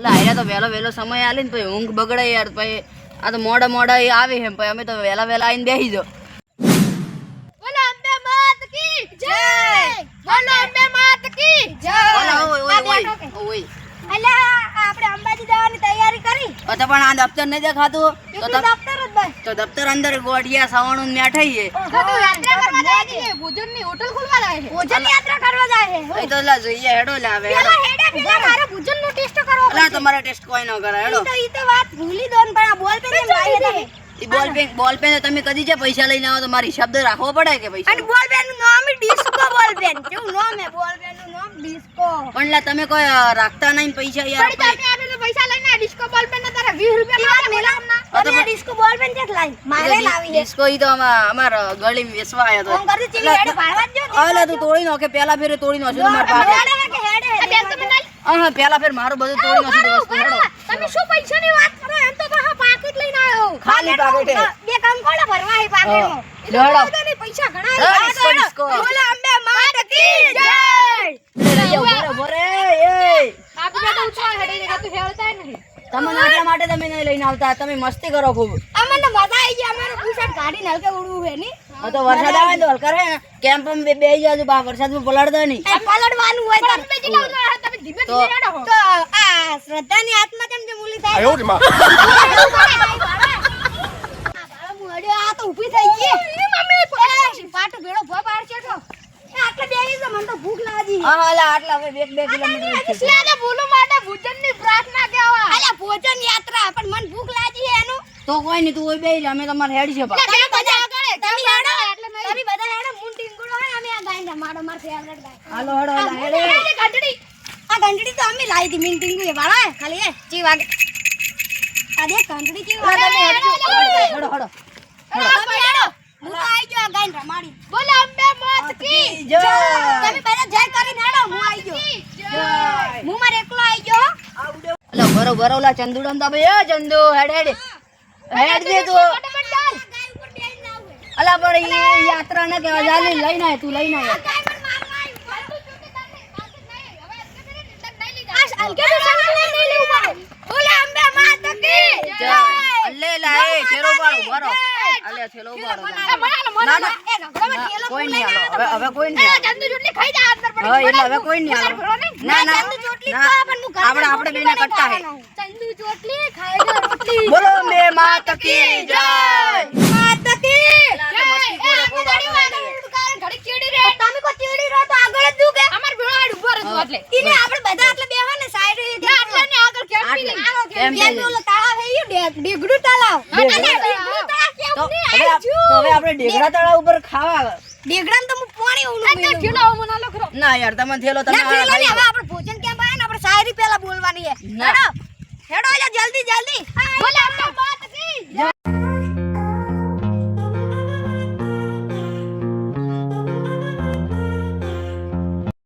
એટલે આયા તો વેલો સમય આલે ને પછી ઊંઘ બગડે યાર પછી આ તો મોડા આવે છે પછી અમે તો વેલા આવીને બેસી જો બોલો અંબે માત કી જય બોલો અંબે માત કી જય ઓય અલા આપણે અંબાજી જવાની તૈયારી કરી તો પણ આ દફતર નહીં દેખાતું તો દફતર જ ભાઈ તો દફતર અંદર ગોડિયા સાવણું મેઠાઈ છે તો યાત્રા કરવા જાય છે ભોજનની હોટલ ખોલવા જાય છે ભોજનની યાત્રા કરવા જાય છે એ તો લા જોઈએ હેડો લાવે પેલા હેડા મારે ભોજનનો ટેસ્ટ કરવો અલા તમારે ટેસ્ટ કોઈ ન કરે હેડો ઈ તો વાત ભૂલી દો ને પણ આ બોલ પે લાવી તમે ઈ બોલ પેન તમે કદી જે પૈસા લઈને આવો તો મારી શબ્દ રાખવો પડે કે પૈસા અને બોલ પેન નું નામ ડિસ્કો બોલ પેન કેવું નામ હે બોલ પેન નું નામ ડિસ્કો પણ લા તમે કોઈ રાખતા નહીં પૈસા યાર તમે આપણે પૈસા લઈને ડિસ્કો બોલ પેન ના તારા 20 રૂપિયા મેલા તમે ડિસ્કો બોલ પેન જે લાઈ મારે લાવી હે ડિસ્કો ઈ તો અમાર ગળી વેચવા આયો તો ફોન કરજો ચીલી હેડ પાડવા જ જો આલા તું તોડી નાખે પેલા ફેરે તોડી નાખ્યું તમાર પાસે હેડ બેન તો બનાલ હા પેલા ફેર મારું બધું તોડી નાખ્યું વસ્તુ હેડો તમે શું પૈસાની વાત કરો એમ તો હા પાકીટ લઈને આવ્યો ખાલી પાકીટ હે બે કામ કોણે ભરવા હે પાકીટમાં લેડો એટલે પૈસા ઘણા ડિસ્કો બોલો અંબે માત કી જય બોરે એ આપણે તો ઉછાળ હેડી ને તું હેળતા નહીં તમને આટલા માટે તમે નહીં લઈને આવતા તમે મસ્તી કરો ખૂબ અમને મજા આવી ગઈ અમારો પૂછાટ ગાડી નલકે ઉડવું હે ની તો વરસાદ આવે તો હલકા રહે કેમ્પ માં બે જાજો બા વરસાદમાં પલળતા નહીં પલડવાનું હોય તો તમે ધીમે ધીમે હેડો તો આ શ્રદ્ધાની આત્મા કેમ જે મૂલી થાય આયો રે માં આ તો ઊભી થઈ ગઈ મમ્મી પાટો ભેળો ભ પાડ છે તો આટલે બેહી તો મને તો ભૂખ લાગી હા અલા આટલા હવે 2 કિલોમીટર છે સ્લાને ભૂલું માટે ભોજનની પ્રાર્થના કહેવા અલા ભોજન યાત્રા પણ મને ભૂખ લાગી છે એનું તો કોઈ નહીં તું ઓય બેહી જા અમે તમાર હેડ છે બા તમે બધા આગળ તમે હેડો એટલે તમે બધા હેડો મુંટી ગુડો હે અમે આ ગાયને માડો માર ફેવરેટ ગાય હાલો હેડો હેડે ઘંટડી આ ઘંટડી તો અમે લાવી દી મિંટિંગ એ વાળા ખાલી એ ચી વાગે આ દે ઘંટડી ચી વાગે હેડો હેડો હું તો આઈ ગયો આ ગાયને રમાડી બોલો અંબે માત કી જય તમે બધા જય કરીને હેડો હું આઈ ગયો જય હું મારે એકલો આઈ ગયો અલા બરોબર ઓલા ચંદુડમ તા ભાઈ એ ચંદુ હેડ દે તું અલા પણ એ યાત્રા ના કેવા જાલી લઈને આય તું લઈને આય અલ્લે લાય થેલો પાડો બરો અલે થેલો પાડો ના ના કોઈ નહીં હાલો હવે કોઈ નહીં હા એટલે હવે કોઈ નહીં હાલો ના ના આપણે બેને કટતા હે બોલો મે માત કી જય માત કી મસ્તી કરો ખૂબ ઘડી ચીડી રે તમે કો ચીડી રો તો આગળ જ દુકે અમાર ભેળાડ ઉભો રહો એટલે ઈને આપણે બધા એટલે બેહવા ને સાઈડ ના એટલે ને આગળ કેમ્પી લે એમ કેમ ઓલો તાળાવ હે ઈ ડીગડુ તાળાવ તો હવે આપણે ઢેગડા તળાવ ઉપર ખાવા ડીગડામ તો હું પાણી ઓલું મેલું ઠેલો મના લખરો ના યાર તમે થેલો તમે ના ઠેલો ને હવે આપણે ભોજન કેમ આયા ને આપણે શાયરી પહેલા બોલવાની હે ના. હેડો હેડો જલ્દી બોલે